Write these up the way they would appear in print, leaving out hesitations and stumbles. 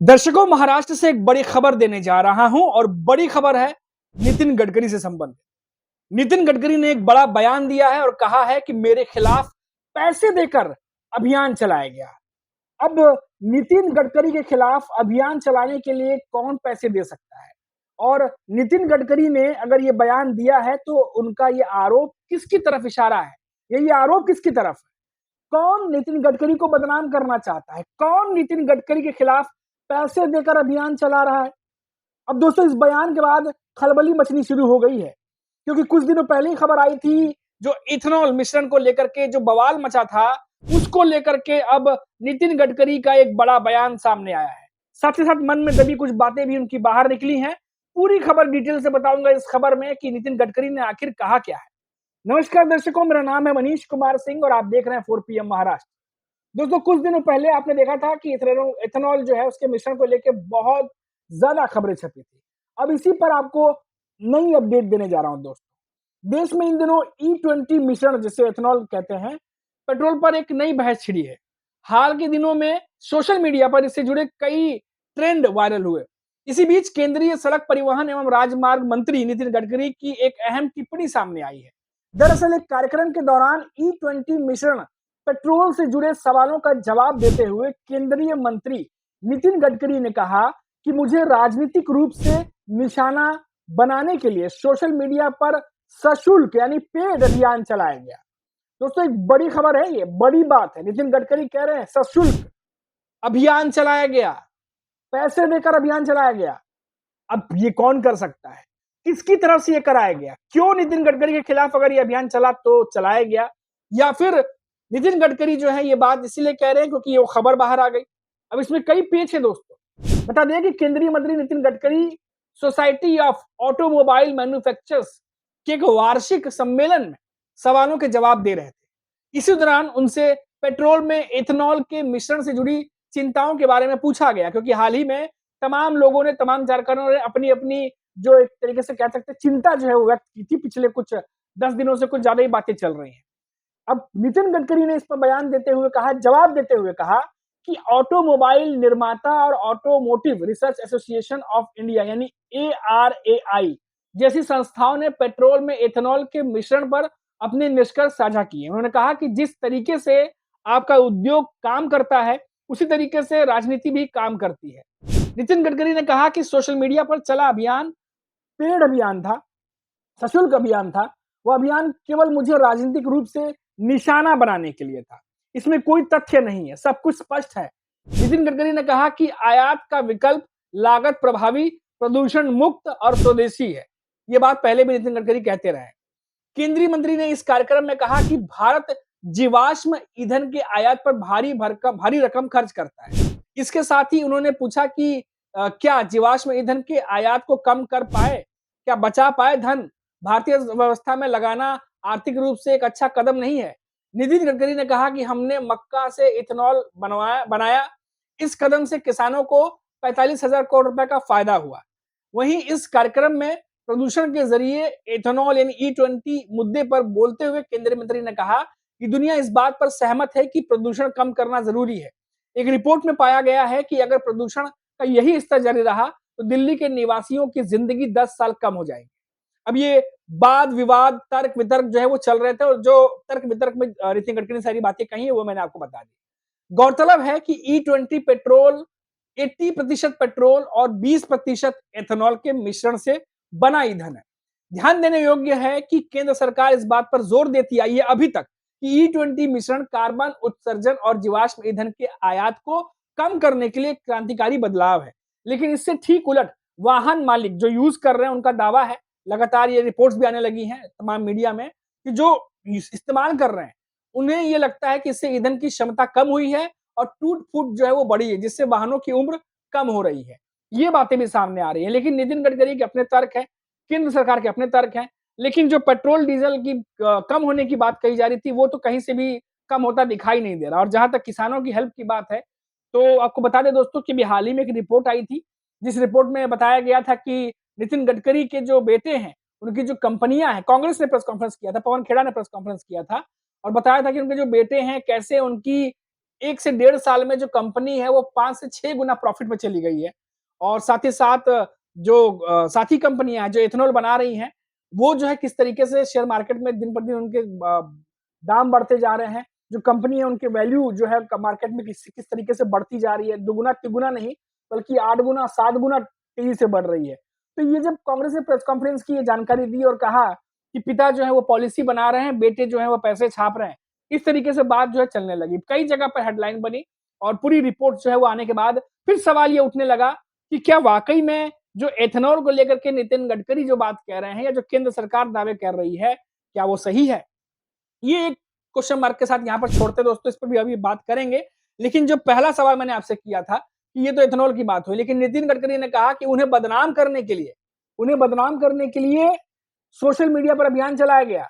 दर्शकों, महाराष्ट्र से एक बड़ी खबर देने जा रहा हूं और बड़ी खबर है नितिन गडकरी से संबंधित। नितिन गडकरी ने एक बड़ा बयान दिया है और कहा है कि मेरे खिलाफ पैसे देकर अभियान चलाया गया। अब नितिन गडकरी के खिलाफ अभियान चलाने के लिए कौन पैसे दे सकता है? और नितिन गडकरी ने अगर ये बयान दिया है तो उनका ये आरोप किसकी तरफ इशारा है? ये आरोप किसकी तरफ है? कौन नितिन गडकरी को बदनाम करना चाहता है? कौन नितिन गडकरी के खिलाफ पैसे देकर अभियान चला रहा है? अब दोस्तों, इस बयान के बाद खलबली मचनी शुरू हो गई है, क्योंकि कुछ दिनों पहले ही खबर आई थी जो इथेनॉल मिश्रण को लेकर के जो बवाल मचा था, उसको लेकर के अब नितिन गडकरी का एक बड़ा बयान सामने आया है। साथ ही साथ मन में दबी कुछ बातें भी उनकी बाहर निकली हैं। पूरी खबर डिटेल से बताऊंगा इस खबर में कि नितिन गडकरी ने आखिर कहा क्या है। नमस्कार दर्शकों, मेरा नाम है मनीष कुमार सिंह और आप देख रहे हैं 4PM महाराष्ट्र। दोस्तों, कुछ दिनों पहले आपने देखा था कि इथेनॉल जो है उसके मिश्रण को लेकर बहुत ज्यादा खबरें छपी थी। अब इसी पर आपको नई अपडेट देने जा रहा हूं दोस्तों। देश में इन दिनों E20 मिश्रण, जिसे इथेनॉल कहते हैं, पेट्रोल पर एक नई बहस छिड़ी है। हाल के दिनों में सोशल मीडिया पर इससे जुड़े कई ट्रेंड वायरल हुए। इसी बीच केंद्रीय सड़क परिवहन एवं राजमार्ग मंत्री नितिन गडकरी की एक अहम टिप्पणी सामने आई है। दरअसल एक कार्यक्रम के दौरान E20 मिश्रण पेट्रोल से जुड़े सवालों का जवाब देते हुए केंद्रीय मंत्री नितिन गडकरी ने कहा कि मुझे राजनीतिक रूप से निशाना बनाने के लिए सोशल मीडिया पर सशुल्क यानी पेड अभियान चलाया गया। दोस्तों, एक बड़ी खबर है, ये बड़ी बात है। नितिन गडकरी कह रहे हैं सशुल्क अभियान चलाया गया, पैसे देकर अभियान चलाया गया। अब ये कौन कर सकता है? किसकी तरफ से ये कराया गया? क्यों नितिन गडकरी के खिलाफ अगर ये अभियान चला तो चलाया गया? या फिर नितिन गडकरी जो है ये बात इसीलिए कह रहे हैं क्योंकि ये वो खबर बाहर आ गई? अब इसमें कई पेच है दोस्तों। बता दें कि केंद्रीय मंत्री Nitin Gadkari society of automobile manufacturers के एक वार्षिक सम्मेलन में सवालों के जवाब दे रहे थे। इसी दौरान उनसे पेट्रोल में इथेनॉल के मिश्रण से जुड़ी चिंताओं के बारे में पूछा गया, क्योंकि हाल ही में तमाम लोगों ने, तमाम जानकारों ने अपनी अपनी जो एक तरीके से कह सकते हैं चिंता जो है वो व्यक्त की थी। पिछले कुछ 10 दिनों से कुछ ज्यादा ही बातें चल रही हैं। अब नितिन गडकरी ने इस पर बयान देते हुए कहा, जवाब देते हुए कहा कि ऑटोमोबाइल निर्माता और automotive research association of India यानी ARAI जैसी संस्थाओं ने पेट्रोल में इथेनॉल के मिश्रण पर अपने निष्कर्ष साझा किए। उन्होंने कहा कि जिस तरीके से आपका उद्योग काम करता है उसी तरीके से राजनीति भी काम करती है। नितिन गडकरी ने कहा कि सोशल मीडिया पर चला अभियान पेड अभियान था, सशुल्क अभियान था। वो अभियान केवल मुझे राजनीतिक रूप से निशाना बनाने के लिए था। इसमें कोई तथ्य नहीं है, सब कुछ स्पष्ट है। नितिन गडकरी ने कहा कि आयात का विकल्प लागत प्रभावी, प्रदूषण मुक्त और स्वदेशी है। ये बात पहले भी नितिन गडकरी कहते रहे। केंद्रीय मंत्री ने इस कार्यक्रम में कहा कि भारत जीवाश्म ईंधन के आयात पर भारी रकम खर्च करता है। इसके साथ ही उन्होंने पूछा कि क्या जीवाश्म ईंधन के आयात को कम कर पाए, क्या बचा पाए धन? भारतीय व्यवस्था में लगाना आर्थिक रूप से एक अच्छा कदम नहीं है। नितिन गडकरी ने कहा कि हमने मक्का से इथेनॉल बनाया। इस कदम से किसानों को 45,000 करोड़ रुपए का फायदा हुआ। वहीं इस कार्यक्रम में प्रदूषण के जरिए इथेनॉल यानी E20 मुद्दे पर बोलते हुए केंद्रीय मंत्री ने कहा कि दुनिया इस बात पर सहमत है कि प्रदूषण कम करना जरूरी है। एक रिपोर्ट में पाया गया है कि अगर प्रदूषण का यही स्तर जारी रहा तो दिल्ली के निवासियों की जिंदगी 10 साल कम हो जाएगी। अब ये वाद विवाद, तर्क वितर्क जो है वो चल रहे थे और जो तर्क वितर्क में नितिन गडकरी ने सारी बातें कही है वो मैंने आपको बता दी। गौरतलब है कि E20 पेट्रोल 80% पेट्रोल और 20% एथेनॉल के मिश्रण से बना ईंधन है। ध्यान देने योग्य है कि केंद्र सरकार इस बात पर जोर देती आई है अभी तक कि E20 मिश्रण कार्बन उत्सर्जन और जीवाश्म ईंधन के आयात को कम करने के लिए क्रांतिकारी बदलाव है। लेकिन इससे ठीक उलट वाहन मालिक जो यूज कर रहे हैं उनका दावा है, लगातार ये रिपोर्ट्स भी आने लगी हैं तमाम मीडिया में, कि जो इस्तेमाल कर रहे हैं उन्हें ये लगता है कि इससे ईंधन की क्षमता कम हुई है और टूट फूट जो है वो बढ़ी है, जिससे वाहनों की उम्र कम हो रही है। ये बातें भी सामने आ रही है। लेकिन नितिन गडकरी के अपने तर्क है, केंद्र सरकार के अपने तर्क हैं। लेकिन जो पेट्रोल डीजल की कम होने की बात कही जा रही थी वो तो कहीं से भी कम होता दिखाई नहीं दे रहा। और जहां तक किसानों की हेल्प की बात है तो आपको बता दें दोस्तों कि हाल ही में एक रिपोर्ट आई थी, जिस रिपोर्ट में बताया गया था कि नितिन गडकरी के जो बेटे हैं उनकी जो कंपनियां हैं, कांग्रेस ने प्रेस कॉन्फ्रेंस किया था, पवन खेड़ा ने प्रेस कॉन्फ्रेंस किया था और बताया था कि उनके जो बेटे हैं कैसे उनकी 1 से 1.5 साल में जो कंपनी है वो 5 से 6 गुना प्रॉफिट में चली गई है। और साथ ही साथ जो साथी कंपनियाँ हैं जो इथेनॉल बना रही हैं, वो जो है किस तरीके से शेयर मार्केट में दिन प्रतिदिन उनके दाम बढ़ते जा रहे हैं। जो कंपनी है उनकी वैल्यू जो है मार्केट में किस किस तरीके से बढ़ती जा रही है, दुगुना तिगुना नहीं बल्कि 8 गुना 7 गुना तेजी से बढ़ रही है। तो ये जब कांग्रेस ने प्रेस कॉन्फ्रेंस की ये जानकारी दी और कहा कि पिता जो है वो पॉलिसी बना रहे हैं, बेटे जो है वो पैसे छाप रहे हैं। इस तरीके से बात जो है चलने लगी। कई जगह पर हेडलाइन बनी और पूरी रिपोर्ट जो है वो आने के बाद फिर सवाल ये उठने लगा कि क्या वाक़ई में जो एथेनॉल को लेकर के नितिन गडकरी जो बात कह रहे हैं या जो केंद्र सरकार दावे कर रही है, क्या वो सही है? ये एक क्वेश्चन मार्क के साथ यहाँ पर छोड़ते दोस्तों, इस पर भी अभी बात करेंगे। लेकिन जो पहला सवाल मैंने आपसे किया था कि ये तो एथेनॉल की बात हुई, लेकिन नितिन गडकरी ने कहा कि उन्हें बदनाम करने के लिए सोशल मीडिया पर अभियान चलाया गया,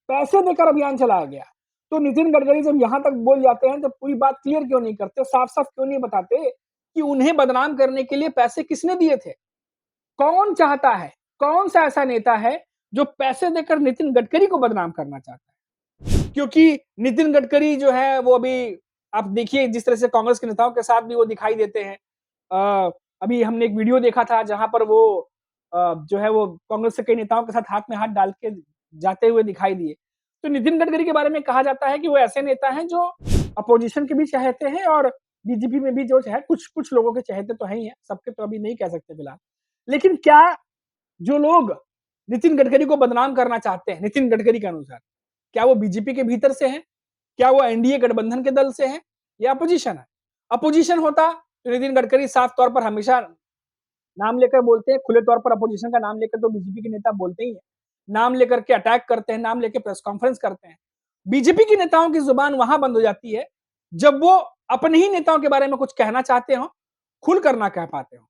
पैसे देकर अभियान चलाया गया। तो नितिन गडकरी जब यहां तक बोल जाते हैं तो पूरी बात क्लियर क्यों नहीं करते, साफ साफ क्यों नहीं बताते कि उन्हें बदनाम करने के लिए पैसे किसने दिए थे? कौन चाहता है, कौन सा ऐसा नेता है जो पैसे देकर नितिन गडकरी को बदनाम करना चाहता है? क्योंकि नितिन गडकरी जो है वो अभी आप देखिए जिस तरह से कांग्रेस के नेताओं के साथ भी वो दिखाई देते हैं। अभी हमने एक वीडियो देखा था जहां पर वो जो है वो कांग्रेस के कई नेताओं के साथ हाथ में हाथ डाल के जाते हुए दिखाई दिए। तो नितिन गडकरी के बारे में कहा जाता है कि वो ऐसे नेता हैं जो अपोजिशन के भी चहेते हैं और बीजेपी में भी जो है कुछ कुछ लोगों के चहेते तो हैं ही हैं, सबके तो अभी नहीं कह सकते फिलहाल। लेकिन क्या जो लोग नितिन गडकरी को बदनाम करना चाहते हैं, नितिन गडकरी के अनुसार, क्या वो बीजेपी के भीतर से हैं? क्या वो एनडीए गठबंधन के दल से हैं या अपोजिशन है? अपोजिशन होता तो नितिन गडकरी साफ तौर पर हमेशा नाम लेकर बोलते हैं, खुले तौर पर अपोजिशन का नाम लेकर तो बीजेपी के नेता बोलते ही हैं। नाम लेकर के अटैक करते हैं, नाम लेके प्रेस कॉन्फ्रेंस करते हैं। बीजेपी के नेताओं की जुबान वहां बंद हो जाती है जब वो अपने ही नेताओं के बारे में कुछ कहना चाहते हो, खुलकर ना कह पाते हो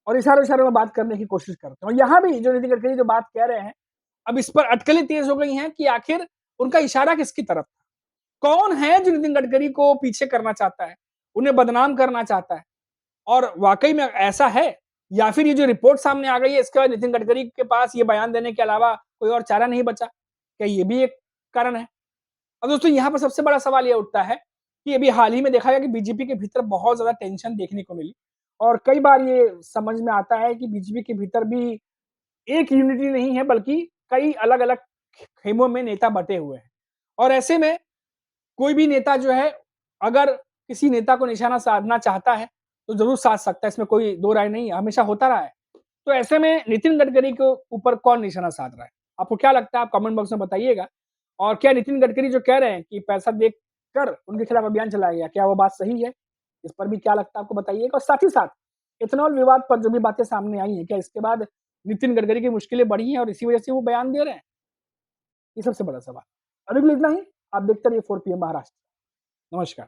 और इशारों-इशारों में बात करने की कोशिश करते हो। यहाँ भी जो नितिन गडकरी जो बात कह रहे हैं, अब इस पर अटकलें तेज हो गई हैं कि आखिर उनका इशारा किसकी तरफ था? कौन है जो नितिन गडकरी को पीछे करना चाहता है, उन्हें बदनाम करना चाहता है? और वाक़ई में ऐसा है या फिर ये जो रिपोर्ट सामने आ गई है इसके बाद नितिन गडकरी के पास ये बयान देने के अलावा कोई और चारा नहीं बचा? क्या ये भी एक कारण है? अब दोस्तों यहाँ पर सबसे बड़ा सवाल ये उठता है कि अभी हाल ही में देखा गया कि बीजेपी के भीतर बहुत ज़्यादा टेंशन देखने को मिली और कई बार ये समझ में आता है कि बीजेपी के भीतर भी एक यूनिटी नहीं है बल्कि कई अलग-अलग खेमों में नेता बँटे हुए हैं। और ऐसे में कोई भी नेता जो है अगर किसी नेता को निशाना साधना चाहता है, तो ज़रूर साध सकता है, इसमें कोई दो राय नहीं है, हमेशा होता रहा है। तो ऐसे में नितिन गडकरी के ऊपर कौन निशाना साध रहा है? आपको क्या लगता है? आप कमेंट बॉक्स में बताइएगा। और क्या नितिन गडकरी जो कह रहे हैं कि पैसा देकर उनके खिलाफ अभियान चलाया गया, क्या वो बात सही है? इस पर भी क्या लगता है आपको बताइएगा और साथ ही साथ इथेनॉल विवाद पर जो भी बातें सामने आई हैं, क्या इसके बाद नितिन गडकरी की मुश्किलें बढ़ी हैं और इसी वजह से वो बयान दे रहे हैं? ये सबसे बड़ा सवाल। अभी के लिए इतना ही। आप देखते रहिए 4 पीएम महाराष्ट्र। नमस्कार।